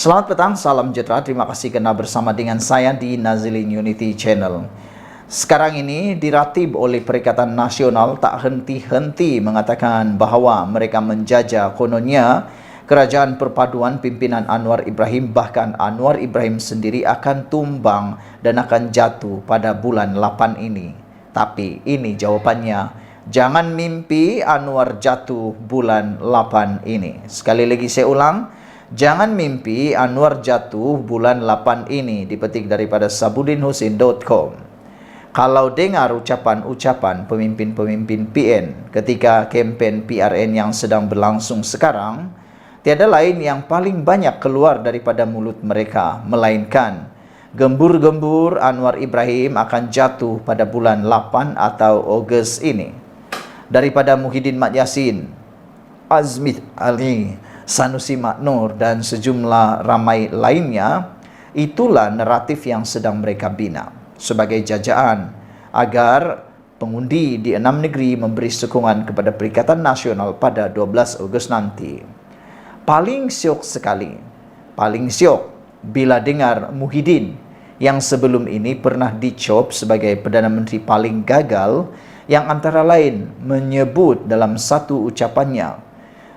Selamat petang, salam sejahtera. Terima kasih kerana bersama dengan saya di Nazilin Unity Channel. Sekarang ini diratib oleh Perikatan Nasional tak henti-henti mengatakan bahawa mereka menjajah kononnya kerajaan perpaduan pimpinan Anwar Ibrahim, bahkan Anwar Ibrahim sendiri akan tumbang dan akan jatuh pada bulan 8 ini. Tapi ini jawapannya, jangan mimpi Anwar jatuh bulan 8 ini. Sekali lagi saya ulang, jangan mimpi Anwar jatuh bulan 8 ini, dipetik daripada sabudinhusin.com. Kalau dengar ucapan-ucapan pemimpin-pemimpin PN ketika kempen PRN yang sedang berlangsung sekarang, tiada lain yang paling banyak keluar daripada mulut mereka, melainkan gembur-gembur Anwar Ibrahim akan jatuh pada bulan 8 atau Ogos ini. Daripada Muhyiddin Mat Yassin, Azmi Ali, Sanusi Maknur dan sejumlah ramai lainnya, itulah naratif yang sedang mereka bina sebagai jajaan agar pengundi di 6 negeri memberi sokongan kepada Perikatan Nasional pada 12 Ogos nanti. Paling syok sekali, paling syok bila dengar Muhyiddin yang sebelum ini pernah dicop sebagai Perdana Menteri paling gagal, yang antara lain menyebut dalam satu ucapannya,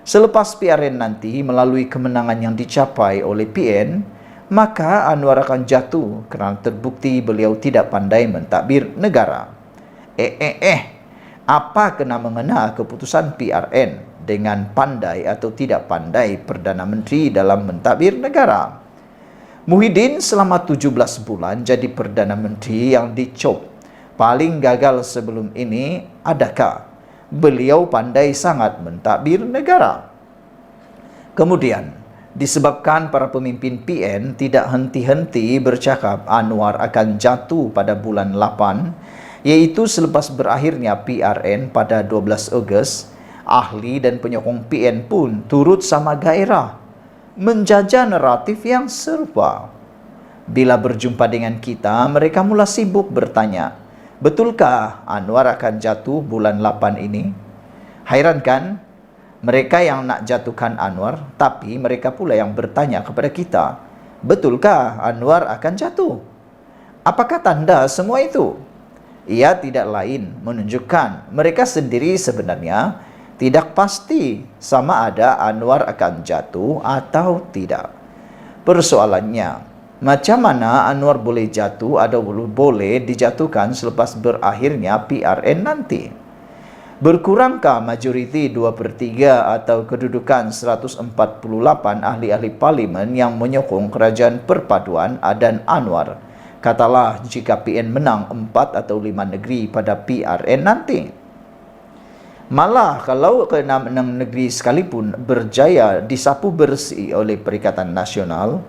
selepas PRN nanti melalui kemenangan yang dicapai oleh PN, maka Anwar akan jatuh kerana terbukti beliau tidak pandai mentadbir negara. Apa kena mengena keputusan PRN dengan pandai atau tidak pandai Perdana Menteri dalam mentadbir negara? Muhyiddin selama 17 bulan jadi Perdana Menteri yang dicop paling gagal sebelum ini. Adakah beliau pandai sangat mentadbir negara? Kemudian, disebabkan para pemimpin PN tidak henti-henti bercakap Anwar akan jatuh pada bulan 8, iaitu selepas berakhirnya PRN pada 12 Ogos, ahli dan penyokong PN pun turut sama gairah menjajah naratif yang serupa. Bila berjumpa dengan kita, mereka mula sibuk bertanya, betulkah Anwar akan jatuh bulan 8 ini? Hairan kan? Mereka yang nak jatuhkan Anwar, tapi mereka pula yang bertanya kepada kita, betulkah Anwar akan jatuh? Apakah tanda semua itu? Ia tidak lain menunjukkan mereka sendiri sebenarnya tidak pasti sama ada Anwar akan jatuh atau tidak. Persoalannya, macam mana Anwar boleh jatuh atau boleh dijatuhkan selepas berakhirnya PRN nanti? Berkurangkah majoriti 2/3 atau kedudukan 148 ahli-ahli parlimen yang menyokong kerajaan perpaduan dan Anwar, katalah jika PN menang 4 atau 5 negeri pada PRN nanti? Malah kalau ke-6 negeri sekalipun berjaya disapu bersih oleh Perikatan Nasional,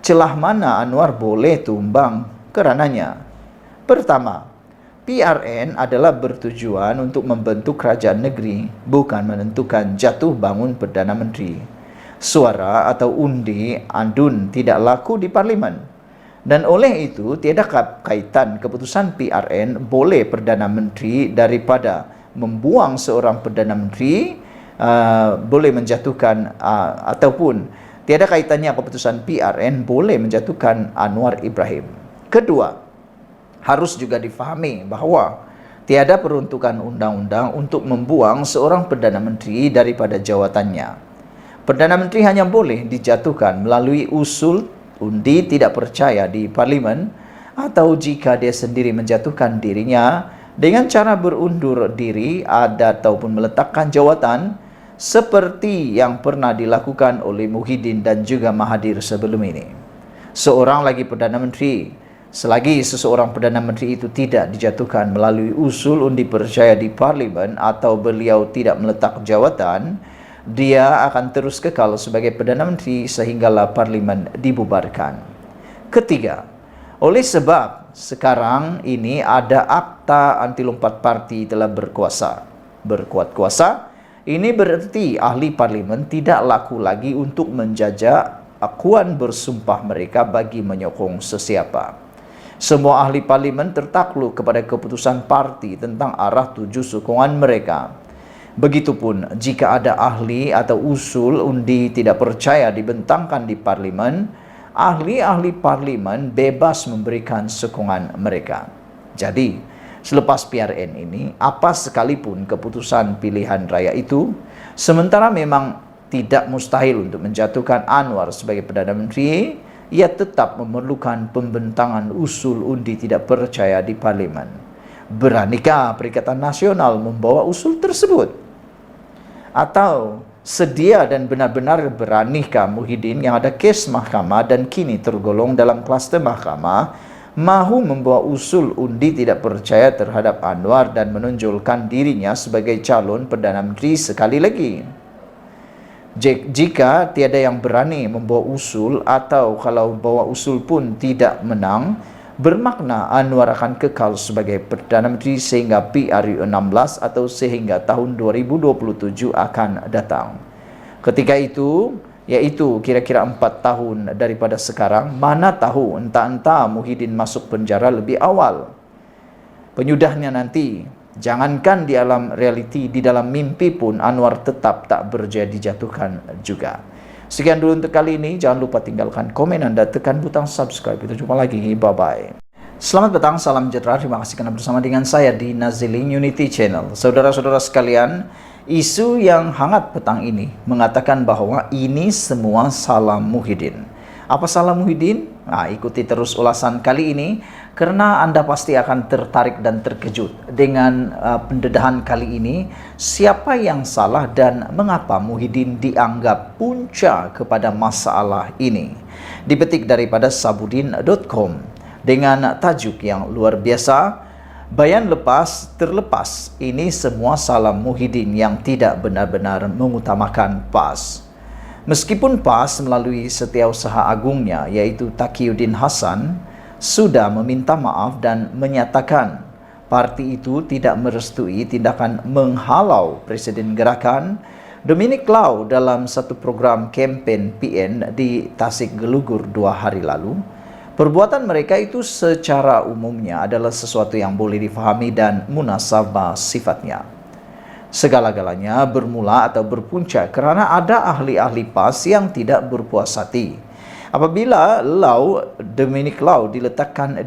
celah mana Anwar boleh tumbang kerananya? Pertama, PRN adalah bertujuan untuk membentuk kerajaan negeri, bukan menentukan jatuh bangun Perdana Menteri. Suara atau undi andun tidak laku di parlimen. Dan oleh itu, tiada kaitan keputusan PRN boleh Perdana Menteri daripada membuang seorang Perdana Menteri, boleh menjatuhkan ataupun tiada kaitannya keputusan PRN boleh menjatuhkan Anwar Ibrahim. Kedua, harus juga difahami bahawa tiada peruntukan undang-undang untuk membuang seorang Perdana Menteri daripada jawatannya. Perdana Menteri hanya boleh dijatuhkan melalui usul undi tidak percaya di parlimen, atau jika dia sendiri menjatuhkan dirinya dengan cara berundur diri ataupun meletakkan jawatan seperti yang pernah dilakukan oleh Muhyiddin dan juga Mahathir sebelum ini. Seorang lagi Perdana Menteri, selagi seseorang Perdana Menteri itu tidak dijatuhkan melalui usul undi percaya di parlimen atau beliau tidak meletak jawatan, dia akan terus kekal sebagai Perdana Menteri sehinggalah parlimen dibubarkan. Ketiga, oleh sebab sekarang ini ada Akta Anti Lompat Parti telah berkuat kuasa, ini bererti ahli parlimen tidak laku lagi untuk menjajah akuan bersumpah mereka bagi menyokong sesiapa. Semua ahli parlimen tertakluk kepada keputusan parti tentang arah tuju sokongan mereka. Begitupun jika ada ahli atau usul undi tidak percaya dibentangkan di parlimen, ahli-ahli parlimen bebas memberikan sokongan mereka. Jadi, selepas PRN ini, apa sekalipun keputusan pilihan raya itu, sementara memang tidak mustahil untuk menjatuhkan Anwar sebagai Perdana Menteri, ia tetap memerlukan pembentangan usul undi tidak percaya di parlimen. Beranikah Perikatan Nasional membawa usul tersebut? Atau sedia dan benar-benar beranikah Muhyiddin yang ada kes mahkamah dan kini tergolong dalam klaster mahkamah mahu membawa usul undi tidak percaya terhadap Anwar dan menonjolkan dirinya sebagai calon Perdana Menteri sekali lagi? Jika tiada yang berani membawa usul atau kalau bawa usul pun tidak menang, bermakna Anwar akan kekal sebagai Perdana Menteri sehingga PRU 16 atau sehingga tahun 2027 akan datang. Ketika itu, yaitu kira-kira 4 tahun daripada sekarang, mana tahu entah-entah Muhyiddin masuk penjara lebih awal. Penyudahnya nanti, jangankan di alam realiti, di dalam mimpi pun Anwar tetap tak berjaya dijatuhkan juga. Sekian dulu untuk kali ini. Jangan lupa tinggalkan komen Anda, tekan butang subscribe. Kita jumpa lagi. Bye-bye. Selamat petang, salam sejahtera. Terima kasih karena bersama dengan saya di Naziling Unity Channel. Saudara-saudara sekalian, isu yang hangat petang ini mengatakan bahwa ini semua salah Muhyiddin. Apa salah Muhyiddin? Nah, ikuti terus ulasan kali ini karena Anda pasti akan tertarik dan terkejut dengan pendedahan kali ini. Siapa yang salah dan mengapa Muhyiddin dianggap punca kepada masalah ini? Dipetik daripada sabudin.com dengan tajuk yang luar biasa. Bayan lepas terlepas, ini semua salah Muhyiddin yang tidak benar-benar mengutamakan PAS. Meskipun PAS melalui setiausaha agungnya yaitu Taqiyuddin Hasan sudah meminta maaf dan menyatakan parti itu tidak merestui tindakan menghalau Presiden Gerakan Dominic Lau dalam satu program kempen PN di Tasik Gelugur 2 hari lalu, perbuatan mereka itu secara umumnya adalah sesuatu yang boleh difahami dan munasabah sifatnya. Segala-galanya bermula atau berpuncak kerana ada ahli-ahli PAS yang tidak berpuas hati. Apabila Dominic Lau diletakkan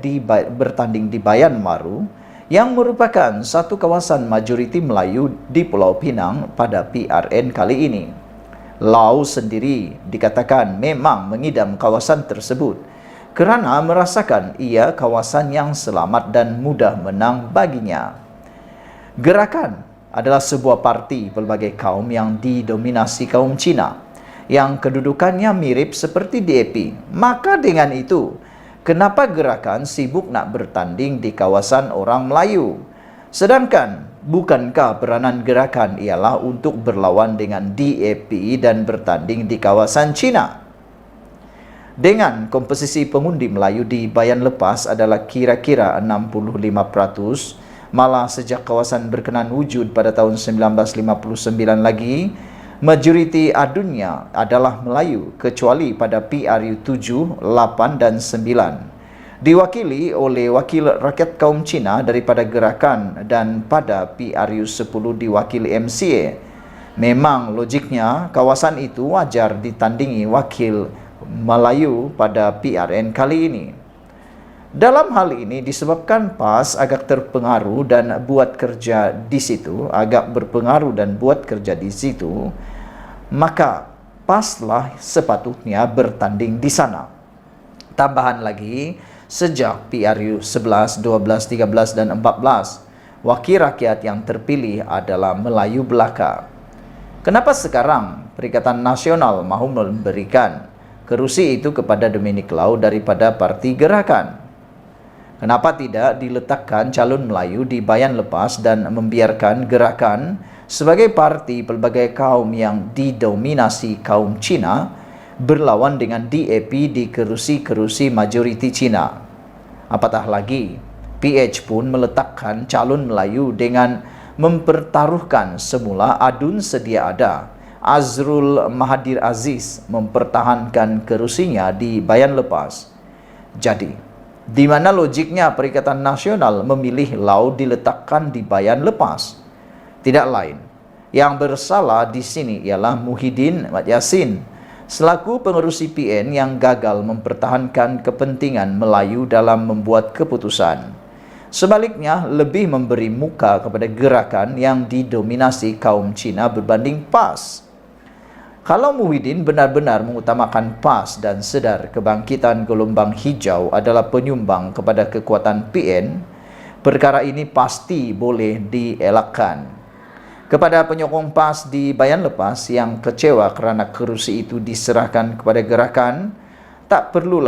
bertanding di Bayan Maru, yang merupakan satu kawasan majoriti Melayu di Pulau Pinang pada PRN kali ini. Lau sendiri dikatakan memang mengidam kawasan tersebut kerana merasakan ia kawasan yang selamat dan mudah menang baginya. Gerakan adalah sebuah parti pelbagai kaum yang didominasi kaum Cina yang kedudukannya mirip seperti DAP. Maka dengan itu, kenapa Gerakan sibuk nak bertanding di kawasan orang Melayu? Sedangkan bukankah peranan Gerakan ialah untuk berlawan dengan DAP dan bertanding di kawasan Cina? Dengan komposisi pengundi Melayu di Bayan lepas adalah kira-kira 65%, malah sejak kawasan berkenan wujud pada tahun 1959 lagi, majoriti adunnya adalah Melayu kecuali pada PRU 7, 8 dan 9. Diwakili oleh wakil rakyat kaum Cina daripada Gerakan dan pada PRU 10 diwakili MCA. Memang logiknya kawasan itu wajar ditandingi wakil Melayu pada PRN kali ini. Dalam hal ini disebabkan PAS agak terpengaruh dan buat kerja di situ, maka PAS-lah sepatutnya bertanding di sana. Tambahan lagi, sejak PRU 11, 12, 13 dan 14, wakil rakyat yang terpilih adalah Melayu belaka. Kenapa sekarang Perikatan Nasional mahu memberikan kerusi itu kepada Dominic Lau daripada Parti Gerakan? Kenapa tidak diletakkan calon Melayu di Bayan lepas dan membiarkan Gerakan sebagai parti pelbagai kaum yang didominasi kaum Cina berlawan dengan DAP di kerusi-kerusi majoriti Cina? Apatah lagi, PH pun meletakkan calon Melayu dengan mempertaruhkan semula adun sedia ada. Azrul Mahathir Aziz mempertahankan kerusinya di Bayan lepas. Jadi, di mana logiknya Perikatan Nasional memilih Lau diletakkan di Bayan lepas? Tidak lain, Yang bersalah di sini ialah Muhyiddin Ahmad Yassin selaku pengerusi PN yang gagal mempertahankan kepentingan Melayu dalam membuat keputusan. Sebaliknya, lebih memberi muka kepada gerakan yang didominasi kaum Cina berbanding PAS. Kalau Muhyiddin benar-benar mengutamakan PAS dan sedar kebangkitan gelombang hijau adalah penyumbang kepada kekuatan PN, perkara ini pasti boleh dielakkan. Kepada penyokong PAS di Bayan Lepas yang kecewa kerana kerusi itu diserahkan kepada gerakan, tak perlu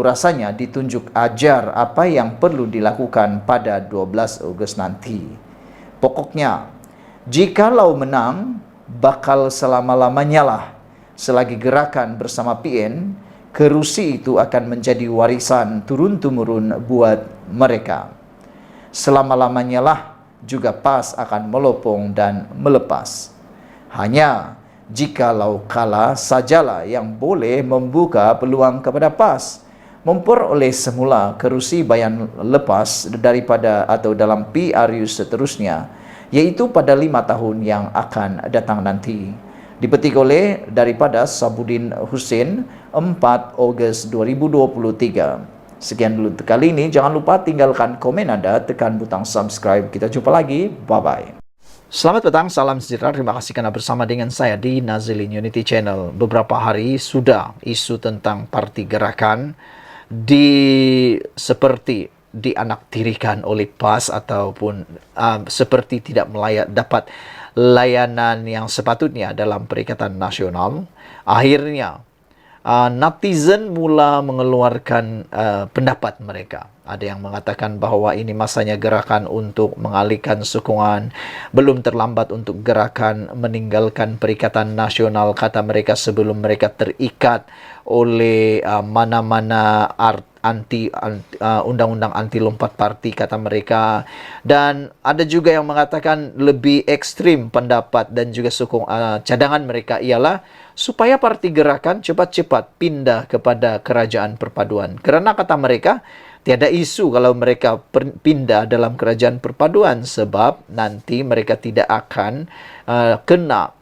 rasanya ditunjuk ajar apa yang perlu dilakukan pada 12 Ogos nanti. Pokoknya, jikalau menang, bakal selama-lamanya lah. Selagi gerakan bersama PN, kerusi itu akan menjadi warisan turun-temurun buat mereka. Selama-lamanya lah juga PAS akan melopong dan melepas. Hanya jikalau kalah sajalah yang boleh membuka peluang kepada PAS memperoleh semula kerusi Bayan Lepas daripada atau dalam PRU seterusnya, iaitu pada 5 tahun yang akan datang nanti. Dipetik oleh daripada Sabuddin Hussein, 4 Ogos 2023. Sekian dulu untuk kali ini. Jangan lupa tinggalkan komen Anda, tekan butang subscribe. Kita jumpa lagi. Bye-bye. Selamat petang, salam sejahtera. Terima kasih karena bersama dengan saya di Nazilin Unity Channel. Beberapa hari sudah isu tentang parti gerakan seperti dianaktirikan oleh PAS ataupun seperti tidak dapat layanan yang sepatutnya dalam Perikatan Nasional. Akhirnya netizen mula mengeluarkan pendapat mereka. Ada yang mengatakan bahawa ini masanya gerakan untuk mengalihkan sokongan. Belum terlambat untuk gerakan meninggalkan Perikatan Nasional, kata mereka, sebelum mereka terikat oleh mana-mana undang-undang anti lompat parti, kata mereka. Dan ada juga yang mengatakan lebih ekstrim pendapat dan juga cadangan mereka ialah supaya parti gerakan cepat-cepat pindah kepada kerajaan perpaduan. Kerana kata mereka, tiada isu kalau mereka pindah dalam kerajaan perpaduan sebab nanti mereka tidak akan kena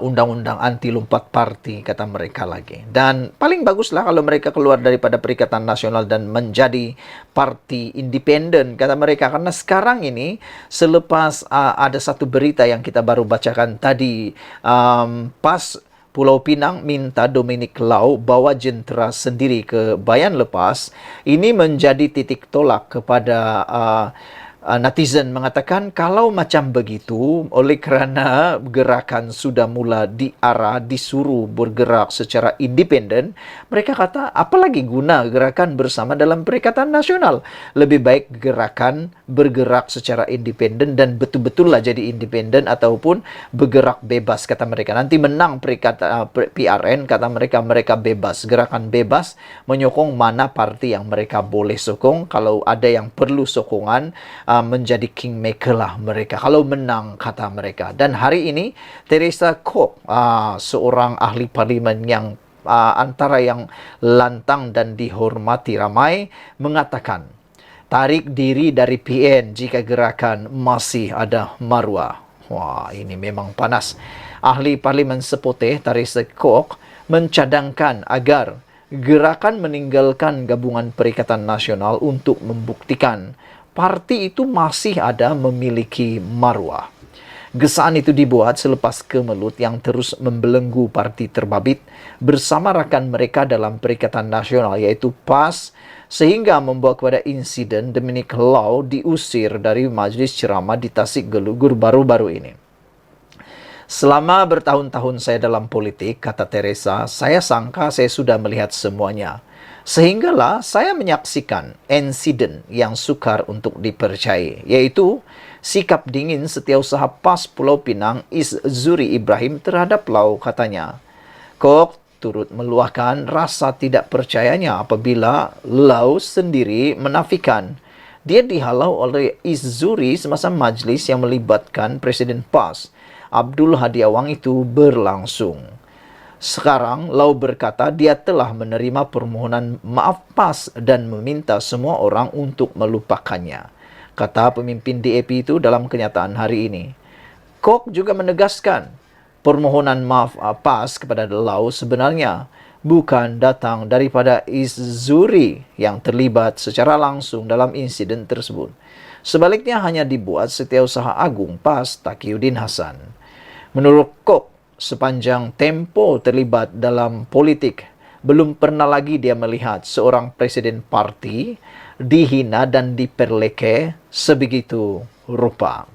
undang-undang anti lompat parti, kata mereka lagi. Dan paling baguslah kalau mereka keluar daripada Perikatan Nasional dan menjadi parti independen, kata mereka. Karena sekarang ini, selepas ada satu berita yang kita baru bacakan tadi, PAS Pulau Pinang minta Dominic Lau bawa jentera sendiri ke Bayan Lepas. Ini menjadi titik tolak kepada netizen, mengatakan kalau macam begitu, oleh kerana gerakan sudah mula disuruh bergerak secara independen, mereka kata apalagi guna gerakan bersama dalam Perikatan Nasional. Lebih baik gerakan bergerak secara independen dan betul-betullah jadi independen ataupun bergerak bebas, kata mereka. Nanti menang PRN, kata mereka bebas, gerakan bebas menyokong mana parti yang mereka boleh sokong. Kalau ada yang perlu sokongan, menjadi kingmaker lah mereka kalau menang, kata mereka. Dan hari ini Teresa Kwok, seorang ahli parlimen yang antara yang lantang dan dihormati ramai, mengatakan tarik diri dari PN jika gerakan masih ada maruah. Wah, ini memang panas. Ahli parlimen Sepoteh Teresa Kwok mencadangkan agar gerakan meninggalkan gabungan Perikatan Nasional untuk membuktikan parti itu masih ada memiliki maruah. Gesaan itu dibuat selepas kemelut yang terus membelenggu parti terbabit bersama rakan mereka dalam Perikatan Nasional, iaitu PAS, sehingga membawa kepada insiden Dominic Lau diusir dari majlis ceramah di Tasik Gelugur baru-baru ini. Selama bertahun-tahun saya dalam politik, kata Teresa, saya sangka saya sudah melihat semuanya. Sehinggalah saya menyaksikan insiden yang sukar untuk dipercayai, yaitu sikap dingin setiausaha PAS Pulau Pinang Zuri Ibrahim terhadap Lau, katanya. Kok turut meluahkan rasa tidak percayanya apabila Lau sendiri menafikan dia dihalau oleh Zuri semasa majlis yang melibatkan Presiden PAS Abdul Hadi Awang itu berlangsung. Sekarang, Lau berkata dia telah menerima permohonan maaf PAS dan meminta semua orang untuk melupakannya. kata pemimpin DAP itu dalam kenyataan hari ini. Kok juga menegaskan permohonan maaf PAS kepada Lau sebenarnya bukan datang daripada Izzuri yang terlibat secara langsung dalam insiden tersebut. Sebaliknya hanya dibuat Setiausaha Agung PAS Taqiyuddin Hasan. Menurut Kok, sepanjang tempo terlibat dalam politik, belum pernah lagi dia melihat seorang presiden parti dihina dan diperleke sebegitu rupa.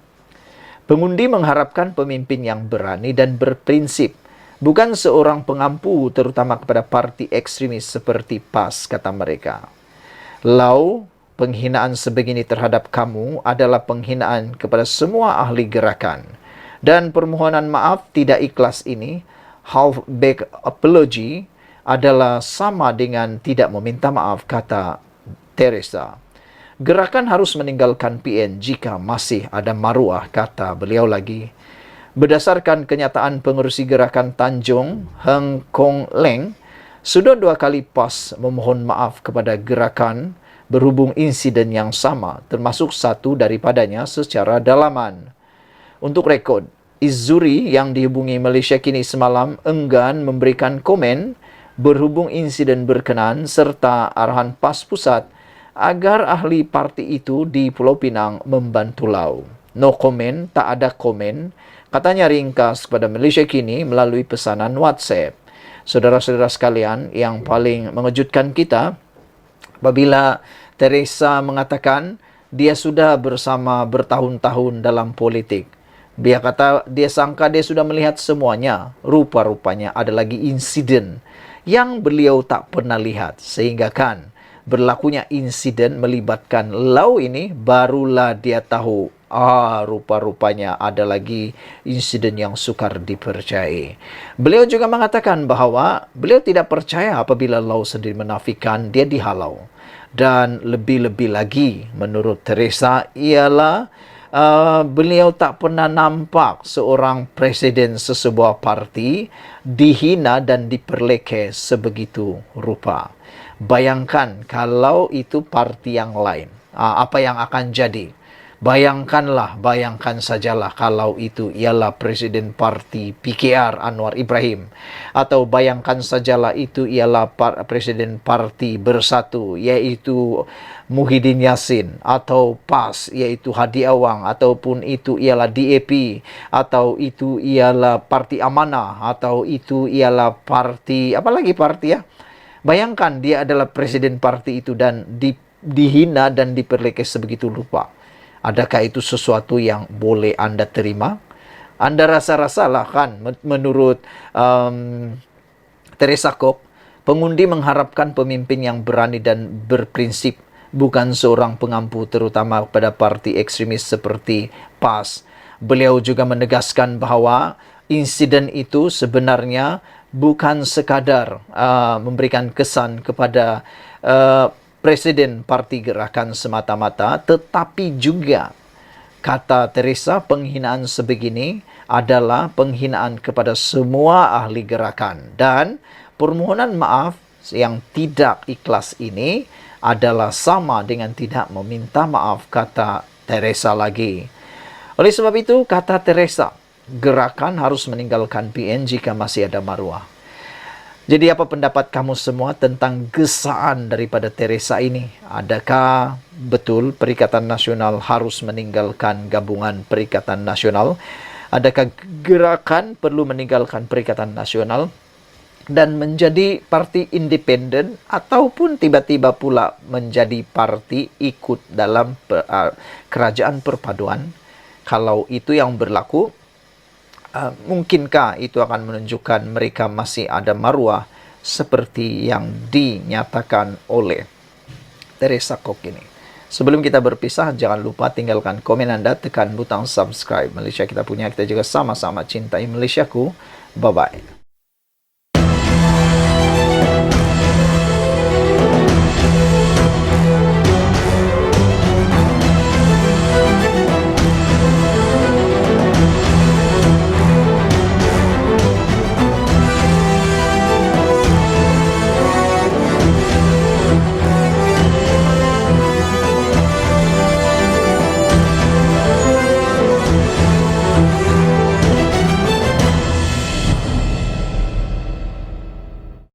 Pengundi mengharapkan pemimpin yang berani dan berprinsip, bukan seorang pengampu terutama kepada parti ekstremis seperti PAS, kata mereka. Lau, penghinaan sebegini terhadap kamu adalah penghinaan kepada semua ahli gerakan. Dan permohonan maaf tidak ikhlas ini, half-baked apology, adalah sama dengan tidak meminta maaf, kata Teresa. Gerakan harus meninggalkan PN jika masih ada maruah, kata beliau lagi. Berdasarkan kenyataan pengerusi gerakan Tanjung, Heng Kong Leng, sudah 2 kali PAS memohon maaf kepada gerakan berhubung insiden yang sama, termasuk satu daripadanya secara dalaman. Untuk rekod, Izzuri yang dihubungi Malaysia Kini semalam enggan memberikan komen berhubung insiden berkenaan serta arahan PAS Pusat agar ahli parti itu di Pulau Pinang membantu Lau. No komen, tak ada komen, katanya ringkas kepada Malaysia Kini melalui pesanan WhatsApp. Saudara-saudara sekalian, yang paling mengejutkan kita apabila Teresa mengatakan dia sudah bersama bertahun-tahun dalam politik. Dia kata dia sangka dia sudah melihat semuanya. Rupa-rupanya ada lagi insiden yang beliau tak pernah lihat. Sehingga kan berlakunya insiden melibatkan Lau ini, barulah dia tahu, rupa-rupanya ada lagi insiden yang sukar dipercayai. Beliau juga mengatakan bahawa beliau tidak percaya apabila Lau sendiri menafikan dia dihalau. Dan lebih-lebih lagi, menurut Teresa, ialah beliau tak pernah nampak seorang presiden sesebuah parti dihina dan diperleke sebegitu rupa. Bayangkan kalau itu parti yang lain, apa yang akan jadi? Bayangkan sajalah kalau itu ialah Presiden Parti PKR Anwar Ibrahim. Atau bayangkan sajalah itu ialah Presiden Parti Bersatu, iaitu Muhyiddin Yassin. Atau PAS, iaitu Hadi Awang. Ataupun itu ialah DAP. Atau itu ialah Parti Amanah. Atau itu ialah parti, apalagi parti ya? Bayangkan dia adalah Presiden Parti itu dan dihina dan diperleke sebegitu rupa. Adakah itu sesuatu yang boleh Anda terima? Anda rasa-rasalah kan, menurut Teresa Kok, pengundi mengharapkan pemimpin yang berani dan berprinsip, bukan seorang pengampu terutama pada parti ekstremis seperti PAS. Beliau juga menegaskan bahawa insiden itu sebenarnya bukan sekadar memberikan kesan kepada Presiden Parti Gerakan semata-mata, tetapi juga, kata Teresa, penghinaan sebegini adalah penghinaan kepada semua ahli gerakan. Dan permohonan maaf yang tidak ikhlas ini adalah sama dengan tidak meminta maaf, kata Teresa lagi. Oleh sebab itu, kata Teresa, gerakan harus meninggalkan PN jika masih ada maruah. Jadi apa pendapat kamu semua tentang gesaan daripada Teresa ini? Adakah betul Perikatan Nasional harus meninggalkan gabungan Perikatan Nasional? Adakah gerakan perlu meninggalkan Perikatan Nasional dan menjadi parti independen, ataupun tiba-tiba pula menjadi parti ikut dalam kerajaan perpaduan? Kalau itu yang berlaku, mungkinkah itu akan menunjukkan mereka masih ada maruah seperti yang dinyatakan oleh Teresa Kok ini? Sebelum kita berpisah, jangan lupa tinggalkan komen Anda, tekan butang subscribe. Malaysia kita punya, kita juga sama-sama cintai Malaysiaku. Bye-bye.